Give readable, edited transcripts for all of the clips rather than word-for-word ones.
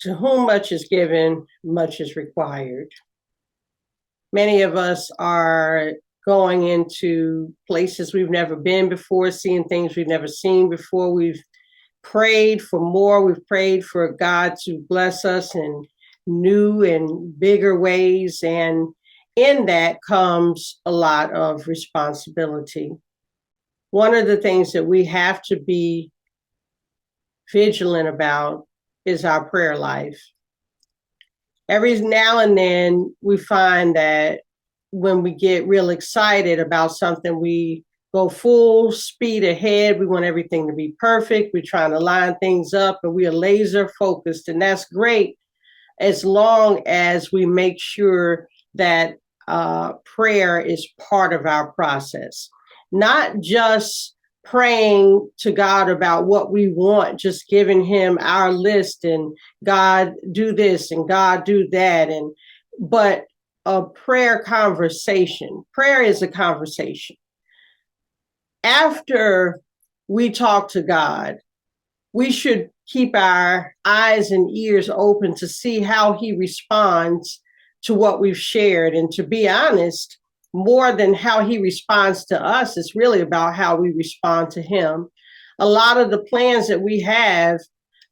To whom much is given, much is required. Many of us are going into places we've never been before, seeing things we've never seen before. We've prayed for more. We've prayed for God to bless us in new and bigger ways. And in that comes a lot of responsibility. One of the things that we have to be vigilant about is our prayer life. Every now and then we find that when we get real excited about something, we go full speed ahead. We want everything to be perfect. We're trying to line things up and we are laser focused. And that's great as long as we make sure that prayer is part of our process, not just praying to God about what we want, just giving him our list and God do this and God do that. But a prayer conversation. Prayer is a conversation. After we talk to God, we should keep our eyes and ears open to see how he responds to what we've shared. And to be honest, more than how he responds to us, it's really about how we respond to him. A lot of the plans that we have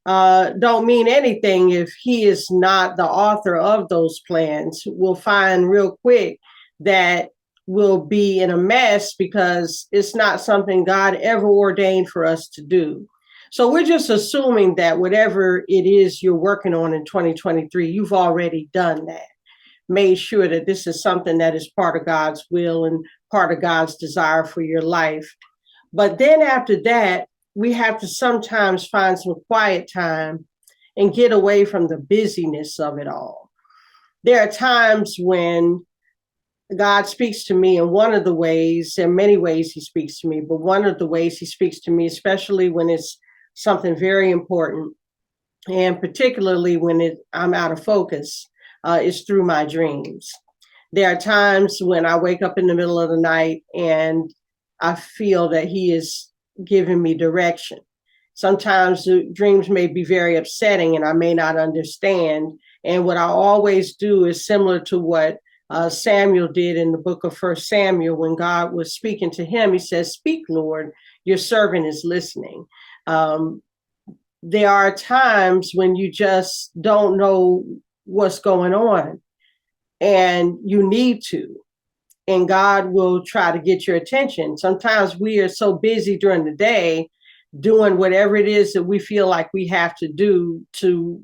don't mean anything if he is not the author of those plans. We'll find real quick that we'll be in a mess because it's not something God ever ordained for us to do. So we're just assuming that whatever it is you're working on in 2023, you've already done that, made sure that this is something that is part of God's will and part of God's desire for your life. But then after that, we have to sometimes find some quiet time and get away from the busyness of it all. There are times when God speaks to me in one of the ways, in many ways he speaks to me, but one of the ways he speaks to me, especially when it's something very important, and particularly when I'm out of focus, is through my dreams. There are times when I wake up in the middle of the night and I feel that he is giving me direction. Sometimes the dreams may be very upsetting and I may not understand. And what I always do is similar to what Samuel did in the book of 1 Samuel. When God was speaking to him, he says, "Speak, Lord, your servant is listening." There are times when you just don't know what's going on and you need to, and God will try to get your attention. Sometimes we are so busy during the day doing whatever it is that we feel like we have to do to,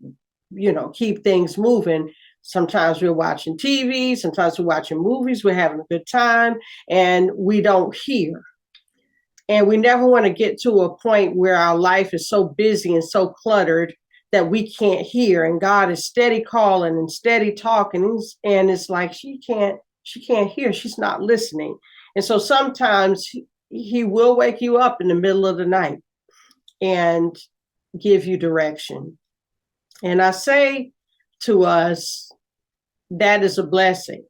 keep things moving. Sometimes we're watching TV, sometimes we're watching movies, we're having a good time, and we don't hear. And we never want to get to a point where our life is so busy and so cluttered that we can't hear. And God is steady calling and steady talking. And it's like she can't hear. She's not listening. And so sometimes he will wake you up in the middle of the night and give you direction. And I say to us, that is a blessing,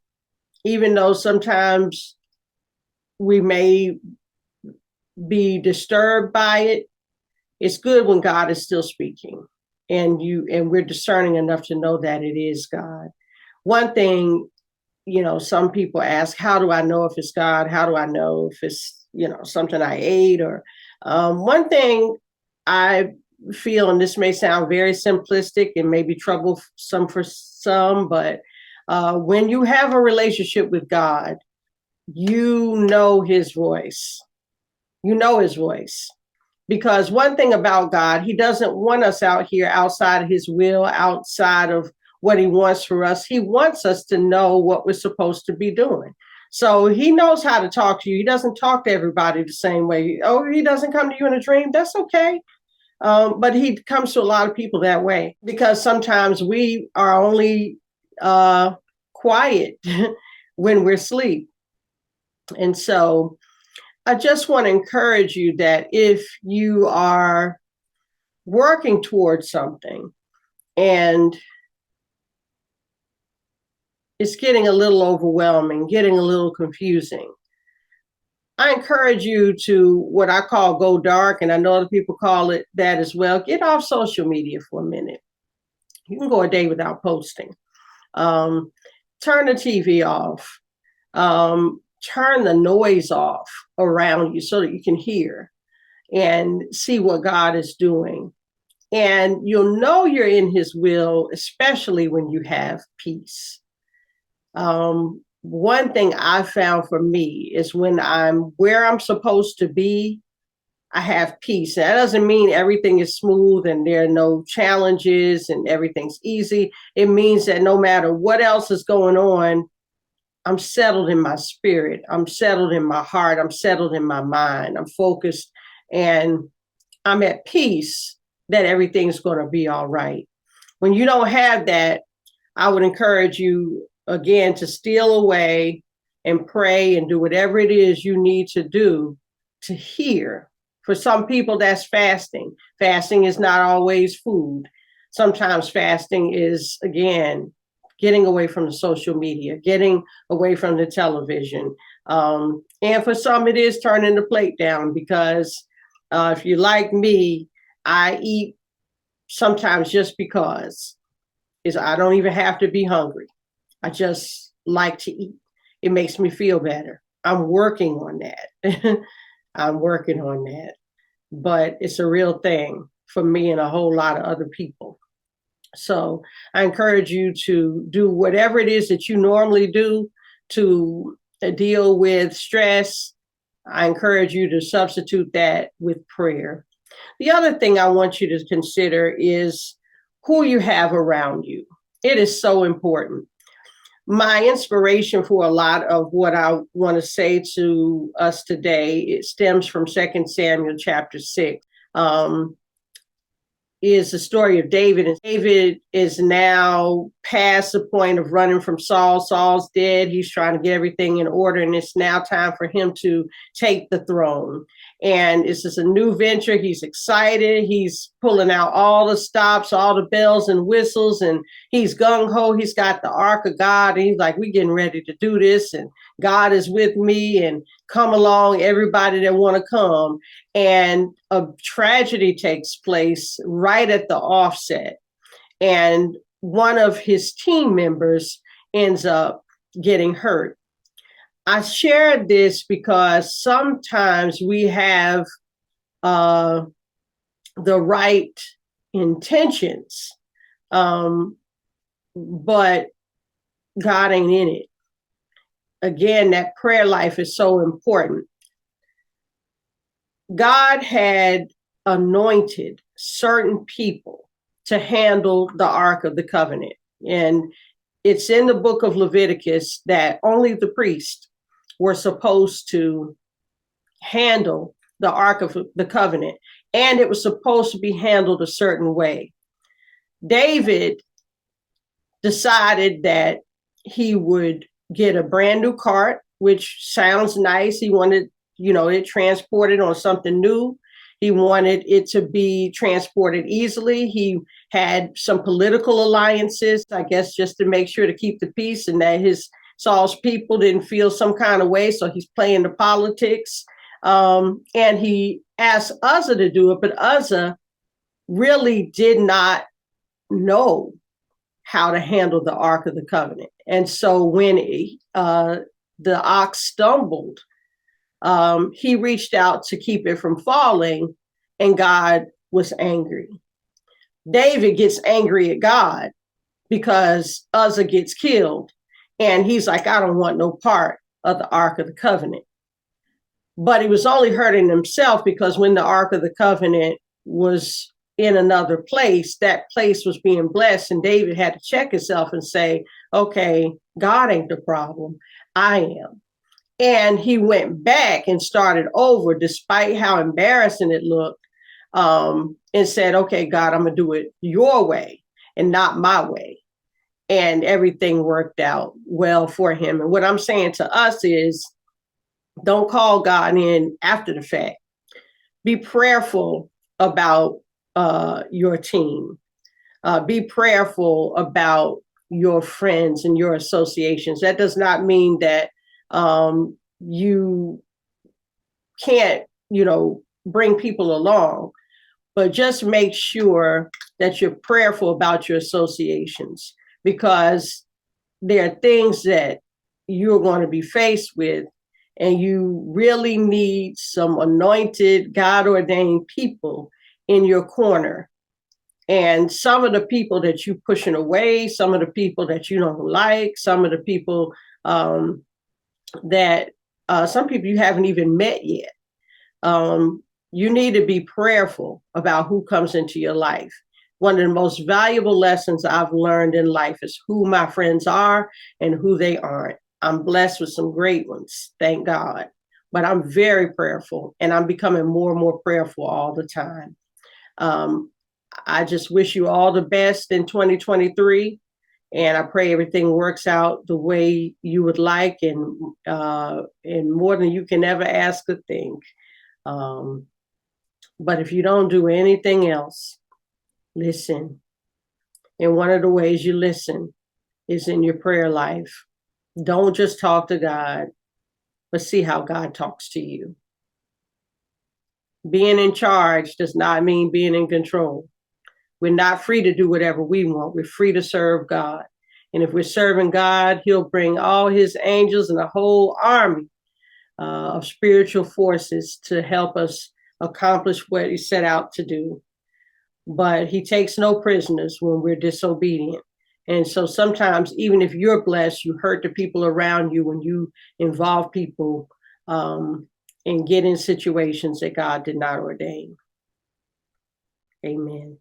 even though sometimes we may be disturbed by it. It's good when God is still speaking and we're discerning enough to know that it is God. One thing, some people ask, how do I know if it's God? How do I know if it's, something I ate? Or one thing I feel, and this may sound very simplistic and maybe troublesome for some, but when you have a relationship with God, you know his voice. You know his voice. Because one thing about God, he doesn't want us out here outside of his will, outside of what he wants for us. He wants us to know what we're supposed to be doing. So he knows how to talk to you. He doesn't talk to everybody the same way. Oh, he doesn't come to you in a dream. That's okay. But he comes to a lot of people that way, because sometimes we are only quiet when we're asleep. And so I just want to encourage you that if you are working towards something and it's getting a little overwhelming, getting a little confusing, I encourage you to what I call go dark, and I know other people call it that as well. Get off social media for a minute. You can go a day without posting. Um, Turn the TV off. Turn the noise off around you so that you can hear and see what God is doing. And you'll know you're in his will, especially when you have peace. One thing I found for me is when I'm where I'm supposed to be, I have peace. That doesn't mean everything is smooth and there are no challenges and everything's easy. It means that no matter what else is going on, I'm settled in my spirit. I'm settled in my heart. I'm settled in my mind. I'm focused and I'm at peace that everything's going to be all right. When you don't have that, I would encourage you again to steal away and pray and do whatever it is you need to do to hear. For some people, that's fasting. Fasting is not always food. Sometimes fasting is, again, getting away from the social media, getting away from the television. And for some, it is turning the plate down because if you're like me, I eat sometimes just because I don't even have to be hungry. I just like to eat. It makes me feel better. I'm working on that. I'm working on that. But it's a real thing for me and a whole lot of other people. So I encourage you to do whatever it is that you normally do to deal with stress. I encourage you to substitute that with prayer. The other thing I want you to consider is who you have around you. It is so important. My inspiration for a lot of what I want to say to us today, it stems from 2 Samuel chapter 6. Is the story of David. And David is now past the point of running from Saul. Saul's dead. He's trying to get everything in order, and it's now time for him to take the throne. And this is a new venture. He's excited. He's pulling out all the stops, all the bells and whistles, and he's gung-ho. He's got the Ark of God, and he's like, we're getting ready to do this, and God is with me, and come along, everybody that want to come. And a tragedy takes place right at the offset. And one of his team members ends up getting hurt. I shared this because sometimes we have the right intentions, but God ain't in it. Again, that prayer life is so important. God had anointed certain people to handle the Ark of the Covenant. And it's in the book of Leviticus that only the priests were supposed to handle the Ark of the Covenant. And it was supposed to be handled a certain way. David decided that he would get a brand new cart, which sounds nice. He wanted it transported on something new. He wanted it to be transported easily. He had some political alliances, I guess, just to make sure to keep the peace and that Saul's people didn't feel some kind of way. So he's playing the politics. And he asked Uzzah to do it, but Uzzah really did not know how to handle the Ark of the Covenant. And so when the ox stumbled, he reached out to keep it from falling, and God was angry. David gets angry at God because Uzzah gets killed, and he's like, I don't want no part of the Ark of the Covenant. But he was only hurting himself because when the Ark of the Covenant was in another place, that place was being blessed, and David had to check himself and say, okay, God ain't the problem, I am. And he went back and started over despite how embarrassing it looked, and said, okay, God, I'm going to do it your way and not my way. And everything worked out well for him. And what I'm saying to us is don't call God in after the fact. Be prayerful about your team. Be prayerful about your friends and your associations. That does not mean that you can't, bring people along, but just make sure that you're prayerful about your associations, because there are things that you're going to be faced with, and you really need some anointed, God ordained people in your corner. And some of the people that you're pushing away, some of the people that you don't like, some of the people that some people you haven't even met yet. You need to be prayerful about who comes into your life. One of the most valuable lessons I've learned in life is who my friends are and who they aren't. I'm blessed with some great ones, thank God. But I'm very prayerful, and I'm becoming more and more prayerful all the time. I just wish you all the best in 2023. And I pray everything works out the way you would like, and more than you can ever ask or think. But if you don't do anything else, listen. And one of the ways you listen is in your prayer life. Don't just talk to God, but see how God talks to you. Being in charge does not mean being in control. We're not free to do whatever we want. We're free to serve God. And if we're serving God, he'll bring all his angels and a whole army of spiritual forces to help us accomplish what he set out to do. But he takes no prisoners when we're disobedient. And so sometimes, even if you're blessed, you hurt the people around you when you involve people and get in situations that God did not ordain. Amen.